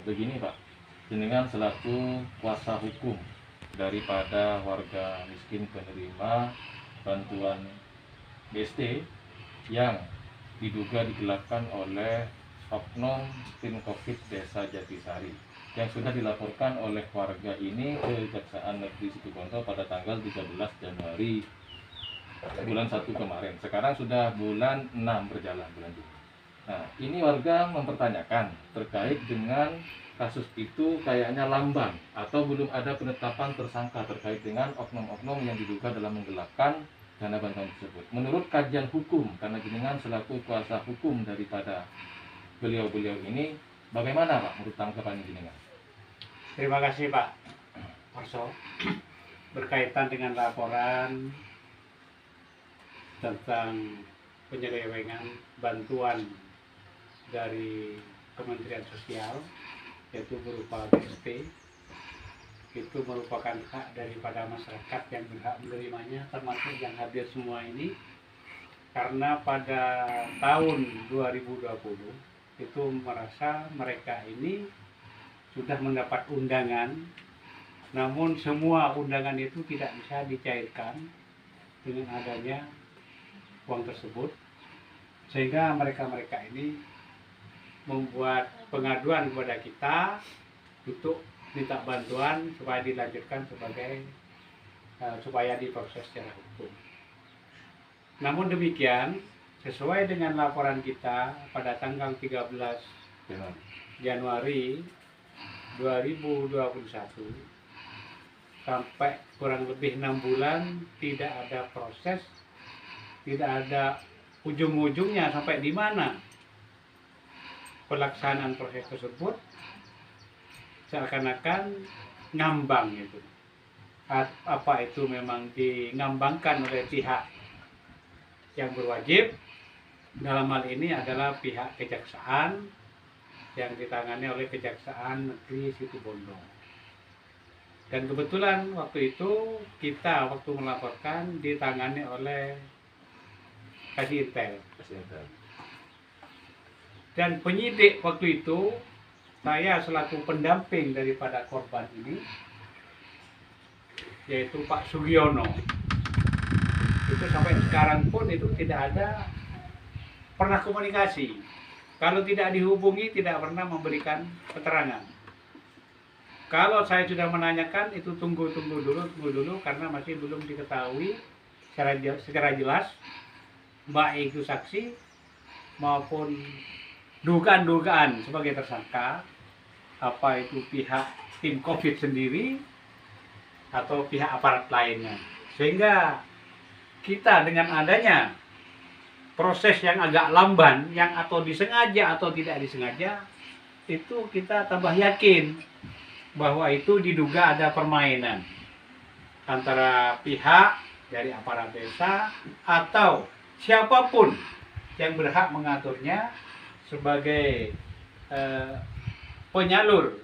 Begini Pak, jenengan selaku kuasa hukum daripada warga miskin penerima bantuan BST yang diduga digelapkan oleh oknum tim COVID Desa Jatisari yang sudah dilaporkan oleh warga ini ke Kejaksaan Negeri Situbondo pada tanggal 13 Januari bulan 1 kemarin. Sekarang sudah bulan 6 berjalan, bulan Juni. Nah, ini warga mempertanyakan terkait dengan kasus itu kayaknya lamban atau belum ada penetapan tersangka terkait dengan oknum-oknum yang diduga dalam menggelapkan dana bantuan tersebut. Menurut kajian hukum, karena jenengan selaku kuasa hukum daripada beliau-beliau ini, bagaimana Pak menurut tanggapan jenengan? Terima kasih Pak Marso. Berkaitan dengan laporan tentang penyelewengan bantuan dari Kementerian Sosial, yaitu berupa BST, itu merupakan hak daripada masyarakat yang berhak menerimanya, termasuk yang hadir semua ini, karena pada tahun 2020 itu merasa mereka ini sudah mendapat undangan, namun semua undangan itu tidak bisa dicairkan dengan adanya uang tersebut, sehingga mereka ini membuat pengaduan kepada kita untuk minta bantuan supaya dilanjutkan supaya diproses secara hukum. Namun demikian, sesuai dengan laporan kita pada tanggal 13 Januari 2021 sampai kurang lebih 6 bulan tidak ada proses, tidak ada ujung-ujungnya sampai di mana pelaksanaan proses tersebut, seakan-akan ngambang itu. Apa itu memang dingambangkan oleh pihak yang berwajib, dalam hal ini adalah pihak kejaksaan yang ditangani oleh Kejaksaan Negeri Situbondo. Dan kebetulan waktu itu kita waktu melaporkan ditangani oleh Kasih Intel. Dan penyidik waktu itu, saya selaku pendamping daripada korban ini, yaitu Pak Sugiono. Itu sampai sekarang pun itu tidak ada pernah komunikasi. Kalau tidak dihubungi, tidak pernah memberikan keterangan. Kalau saya sudah menanyakan, itu tunggu dulu, karena masih belum diketahui secara jelas, baik itu saksi maupun dugaan-dugaan sebagai tersangka, apa itu pihak tim COVID sendiri atau pihak aparat lainnya. Sehingga kita dengan adanya proses yang agak lamban, yang atau disengaja atau tidak disengaja, itu kita tambah yakin bahwa itu diduga ada permainan antara pihak dari aparat desa atau siapapun yang berhak mengaturnya sebagai penyalur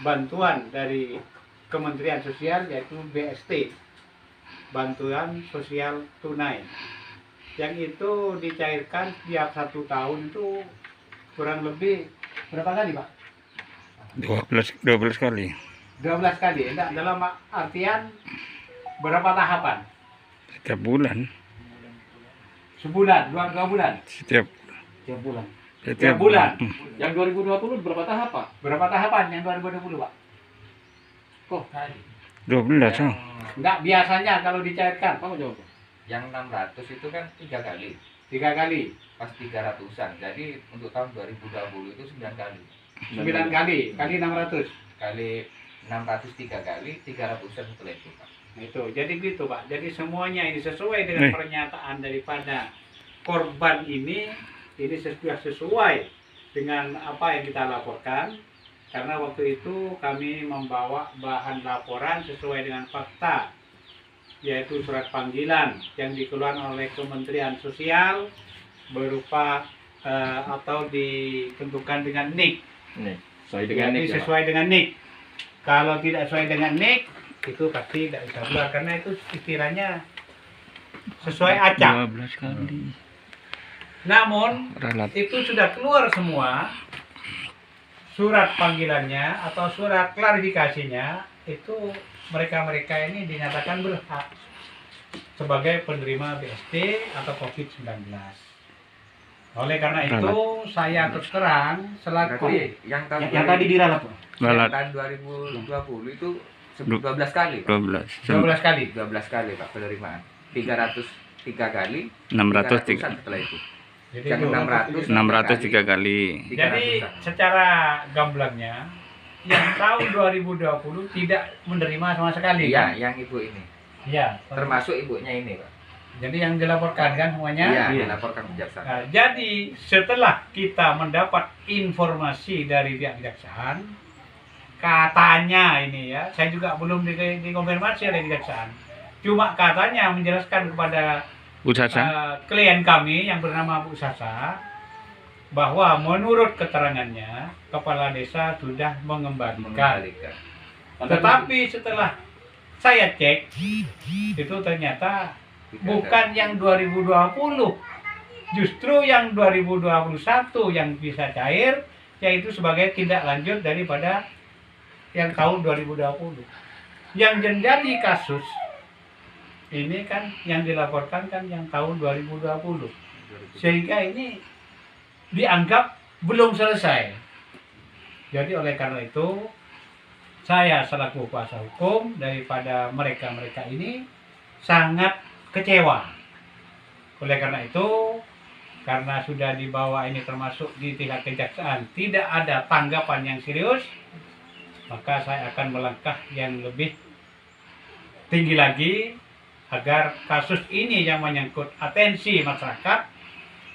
bantuan dari Kementerian Sosial, yaitu BST, bantuan sosial tunai, yang itu dicairkan setiap 1 tahun itu kurang lebih berapa kali Pak? 12 kali. 12 kali, enggak, dalam artian berapa tahapan? Setiap bulan. Sebulan, 2 bulan? Setiap bulan. Setiap bulan. Yang 2020 berapa tahap Pak? Berapa tahapan yang 2020 Pak? Kok 12 oh. Enggak, biasanya kalau dicairkan. Kamu jawab. Yang 600 itu kan 3 kali, 3 kali. pas 300-an. Jadi untuk tahun 2020 itu 9 kali. 9 kali, kali 600. Kali 600 3 kali, 300-an setelah itu, Pak. Nah, itu, jadi gitu Pak. Jadi semuanya ini sesuai dengan pernyataan daripada korban ini sudah sesuai dengan apa yang kita laporkan. Karena waktu itu kami membawa bahan laporan sesuai dengan fakta, yaitu surat panggilan yang dikeluarkan oleh Kementerian Sosial berupa atau ditentukan dengan NIK. Sesuai dengan NIK. Sesuai dengan NIK. Kalau tidak sesuai dengan NIK, itu pasti tidak bisa keluar, karena itu istilahnya sesuai acak. 12 kali. Namun itu sudah keluar semua surat panggilannya atau surat klarifikasinya itu mereka-mereka ini dinyatakan berhak sebagai penerima BST atau COVID-19. Oleh karena itu saya terus terang selaku Berarti yang tahun Yang tadi diralat, Pak. yang Lalat tahun 2020 itu 12 kali, Pak. 12. 12 kali. 12 kali, Pak, penerimaan. 303 kali, 603. 300-an setelah itu. Jadi, Yang itu. 603 kali. Jadi 300-an. secara gamblangnya yang tahun 2020 tidak menerima sama sekali. Iya, kan? yang ibu ini. Iya. Termasuk ibunya ini, Pak. Jadi yang dilaporkan kan semuanya. Iya, Iya. dilaporkan kejaksaan. Nah, jadi setelah kita mendapat informasi dari pihak kejaksaan, katanya ini ya, saya juga belum dikonfirmasi oleh kejaksaan. Cuma katanya menjelaskan kepada Bu Sasa. klien kami yang bernama Bu Sasa bahwa menurut keterangannya kepala desa sudah mengembalikan. Mengembalikan. Tetapi setelah saya cek itu ternyata Tidak bukan yang 2020, justru yang 2021 yang bisa cair, yaitu sebagai tindak lanjut daripada yang tahun 2020. Yang menjadi kasus ini kan yang dilaporkan kan yang tahun 2020, sehingga ini dianggap belum selesai. Jadi oleh karena itu saya selaku kuasa hukum daripada mereka-mereka ini sangat kecewa. Oleh karena itu, karena sudah dibawa ini termasuk di tingkat kejaksaan, tidak ada tanggapan yang serius, maka saya akan melangkah yang lebih tinggi lagi agar kasus ini yang menyangkut atensi masyarakat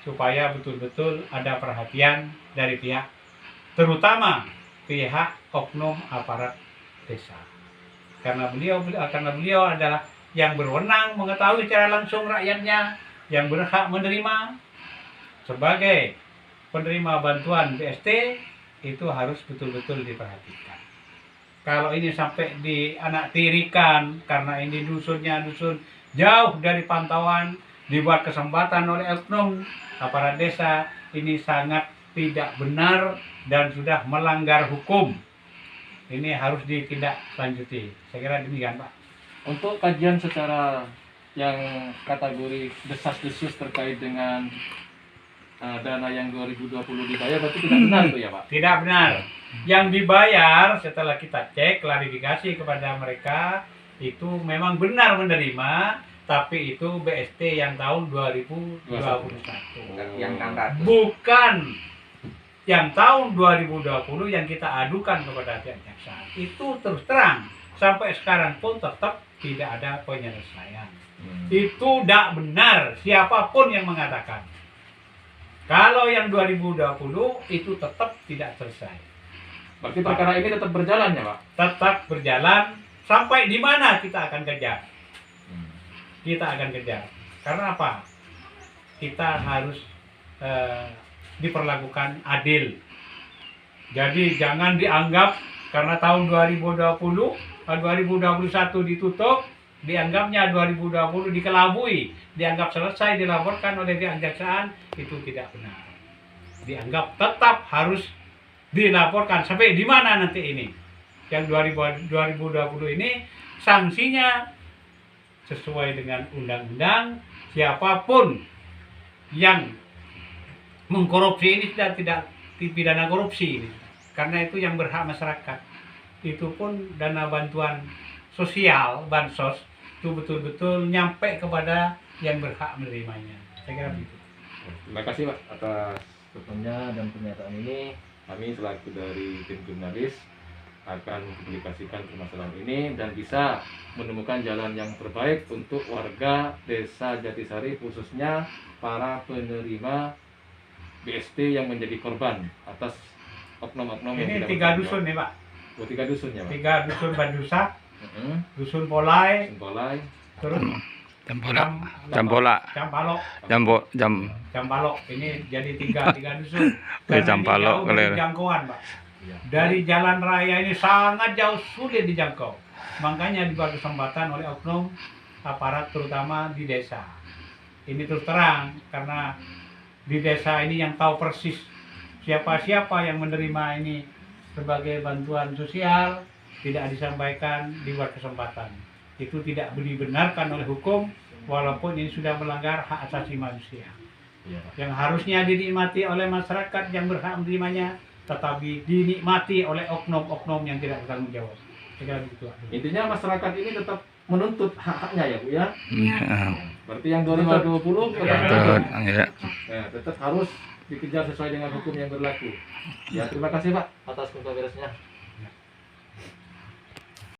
supaya betul-betul ada perhatian dari pihak, terutama pihak oknum aparat desa. Karena beliau adalah yang berwenang mengetahui secara langsung rakyatnya yang berhak menerima sebagai penerima bantuan BST, itu harus betul-betul diperhatikan. Kalau ini sampai dianaktirikan karena ini dusunnya dusun jauh dari pantauan, dibuat kesempatan oleh oknum aparat desa, ini sangat tidak benar dan sudah melanggar hukum. Ini harus ditindaklanjuti. Saya kira demikian, Pak. Untuk kajian secara yang kategori desas-desus terkait dengan dana yang 2020 dibayar berarti tidak benar itu ya Pak? Tidak benar. Yang dibayar setelah kita cek klarifikasi kepada mereka itu memang benar menerima, tapi itu BST yang tahun 2021. Yang 600. Bukan yang tahun 2020 yang kita adukan kepada pihak kejaksaan. Itu terus terang sampai sekarang pun tetap tidak ada penyelesaian. Itu tidak benar siapapun yang mengatakan. Kalau yang 2020 itu tetap tidak selesai. Berarti perkara ini tetap berjalan ya Pak? Tetap berjalan sampai di mana kita akan kejar. Kita akan kejar. Karena apa? Kita harus diperlakukan adil. Jadi jangan dianggap karena tahun 2021 ditutup, dianggapnya 2020 dikelabui, dianggap selesai dilaporkan oleh pihak kejaksaan, itu tidak benar. Dianggap tetap harus dilaporkan sampai di mana nanti ini. Yang 2020 ini sanksinya sesuai dengan undang-undang, siapapun yang mengkorupsi ini tidak dipidana korupsi ini. Karena itu yang berhak masyarakat. Itu pun dana bantuan sosial, bansos, itu betul-betul nyampe kepada yang berhak menerimanya. Saya kira begitu. Terima kasih Pak atas statementnya dan pernyataan ini. Kami selaku dari tim jurnalis akan mempublikasikan permasalahan ini dan bisa menemukan jalan yang terbaik untuk warga Desa Jatisari, khususnya para penerima BST yang menjadi korban atas oknum-oknum yang Ini tidak 3 dusun nih Pak. Oh, 3 dusun ya Pak? 3 dusun Bandusa, Heeh. dusun Polai, Sempolai, terus Jampola. Jampola. Jampalok. Jampalok. Ini jadi tiga dusun. Karena ini Jampalok, jauh dari kalau- jangkauan Pak. Dari jalan raya ini sangat jauh, sulit dijangkau. Makanya diberi kesempatan oleh oknum aparat terutama di desa. Ini terus terang karena di desa ini yang tahu persis siapa-siapa yang menerima ini sebagai bantuan sosial tidak disampaikan di luar kesempatan. Itu tidak dibenarkan oleh hukum, walaupun ini sudah melanggar hak asasi manusia. Iya, Pak. Yang harusnya dinikmati oleh masyarakat yang berhak menerimanya, tetapi dinikmati oleh oknum-oknum yang tidak bertanggung jawab. Saya kira begitu, Pak. Intinya masyarakat ini tetap menuntut hak-haknya ya Bu ya. Ya. Berarti yang 2020 tetap Betul. Ya. tetap harus dikejar sesuai dengan hukum yang berlaku. Ya, terima kasih Pak atas konferensinya.